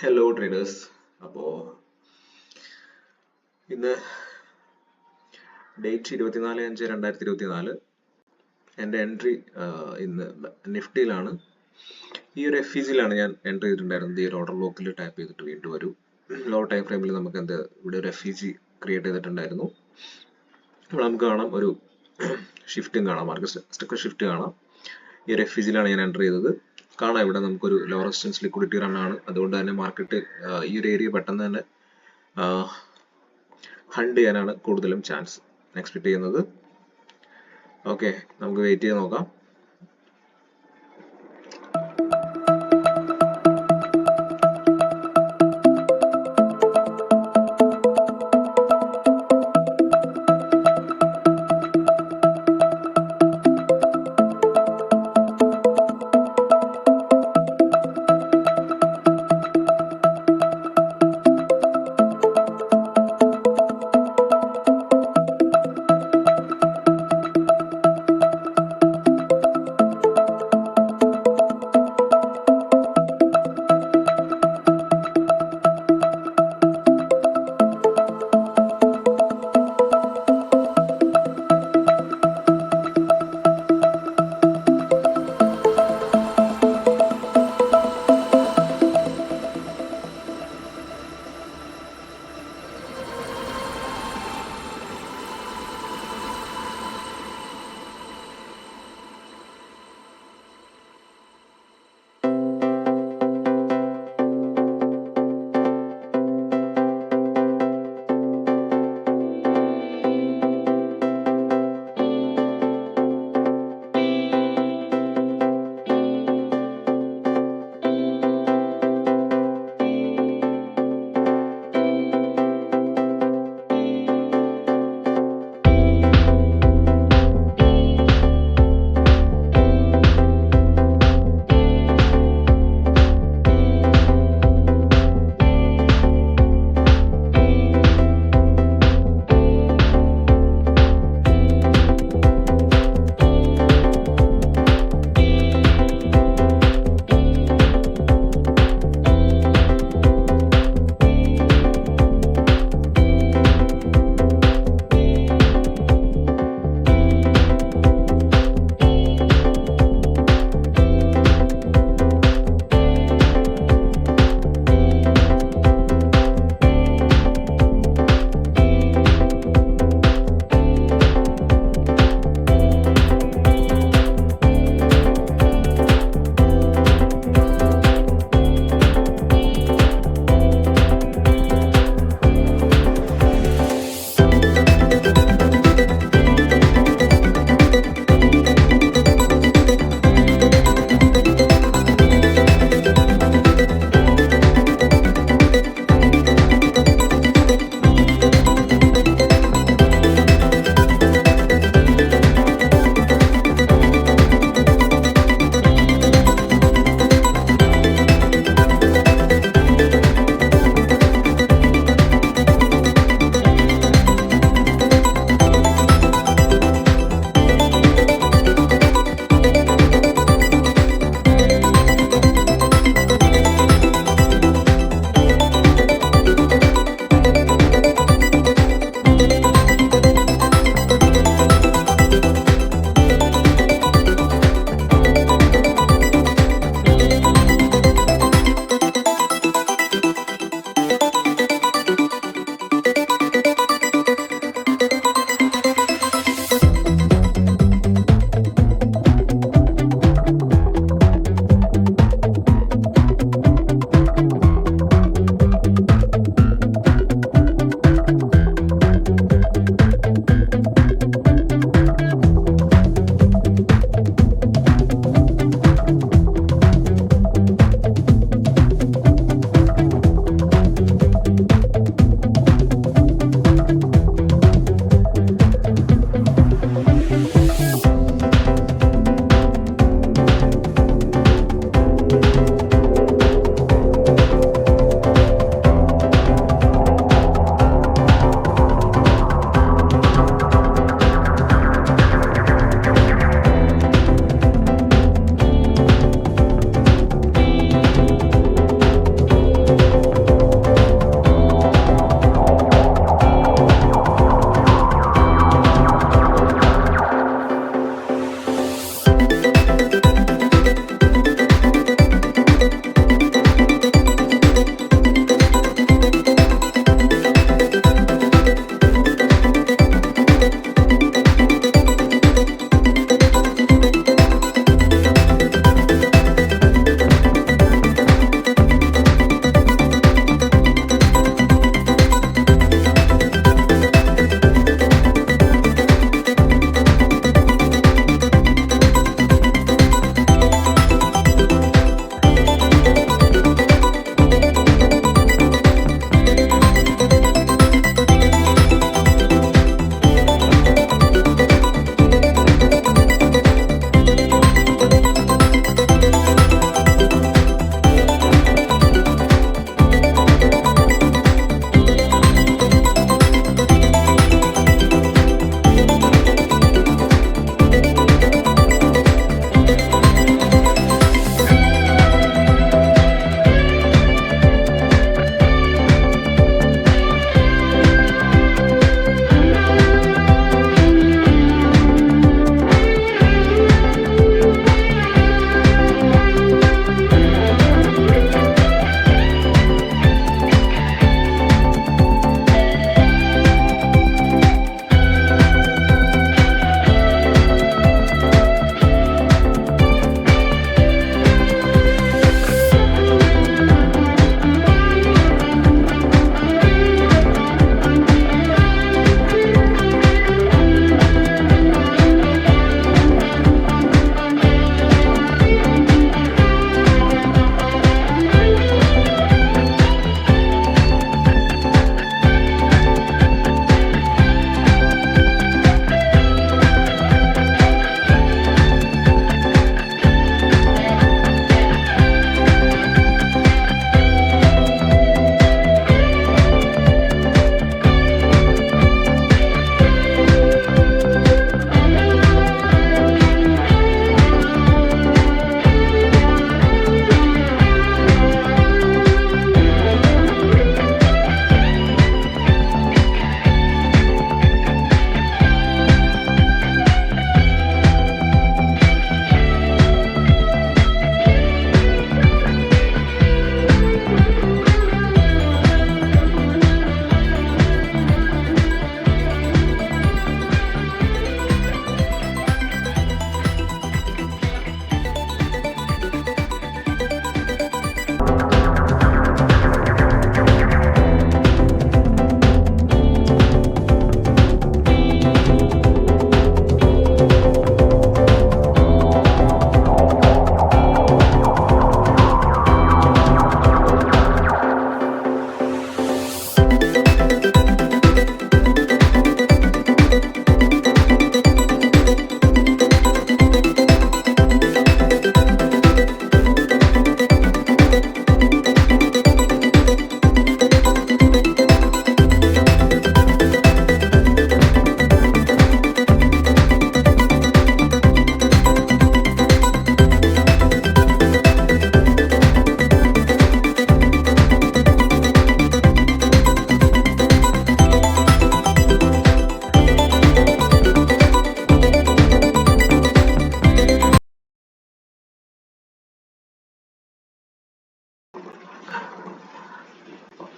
Hello traders. അപ്പോൾ ഇന്ന് date 24/5/2024. എൻ്റെ എൻട്രി ഇന്ന് നിഫ്റ്റിയിലാണ്. ഈ ഒരു FEGയിലാണ് ഞാൻ എൻട്രി ചെയ്തിട്ടുണ്ടായിരുന്നത്. ഈ ഒരു ഓർഡർ ബ്ലോക്കിൽ ടാപ്പ് ചെയ്തിട്ട് വീണ്ടും ഒരു ലോ ടൈം ഫ്രെയിമിൽ നമുക്ക് ഇവിടെ ഒരു FEG ക്രിയേറ്റ് ചെയ്തിട്ടുണ്ടായിരുന്നു. അപ്പോൾ നമുക്ക് കാണാം ഒരു ഷിഫ്റ്റും കാണാം, മാർക്കറ്റ് സ്ട്രക്ചർ ഷിഫ്റ്റ് കാണാം. ഈ ഒരു FEGയിലാണ് ഞാൻ എൻട്രി ചെയ്തത്. കാണാം ഇവിടെ നമുക്കൊരു ലോ റെസിസ്റ്റൻസ് ലിക്വിഡിറ്റി റൺ ആണ്. അതുകൊണ്ട് തന്നെ മാർക്കറ്റ് ഈ ഒരു ഏരിയ പെട്ടെന്ന് തന്നെ ഹണ്ട് ചെയ്യാനാണ് കൂടുതലും ചാൻസ് എക്സ്പെക്ട് ചെയ്യുന്നത്. ഓക്കെ, നമുക്ക് വെയിറ്റ് ചെയ്ത് നോക്കാം.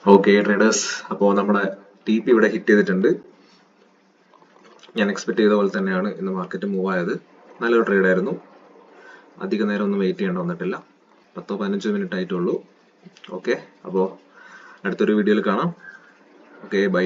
ഓക്കെ ട്രേഡേഴ്സ്, അപ്പോൾ നമ്മുടെ TP ഇവിടെ ഹിറ്റ് ചെയ്തിട്ടുണ്ട്. ഞാൻ എക്സ്പെക്ട് ചെയ്ത പോലെ തന്നെയാണ് ഇന്ന് മാർക്കറ്റ് മൂവ് ആയത്. നല്ലൊരു ട്രേഡ് ആയിരുന്നു. അധിക നേരം ഒന്നും വെയിറ്റ് ചെയ്യേണ്ട വന്നിട്ടില്ല. 10-15 മിനിറ്റ് ആയിട്ടുള്ളൂ. ഓക്കെ, അപ്പോൾ അടുത്തൊരു വീഡിയോയിൽ കാണാം. Okay, by.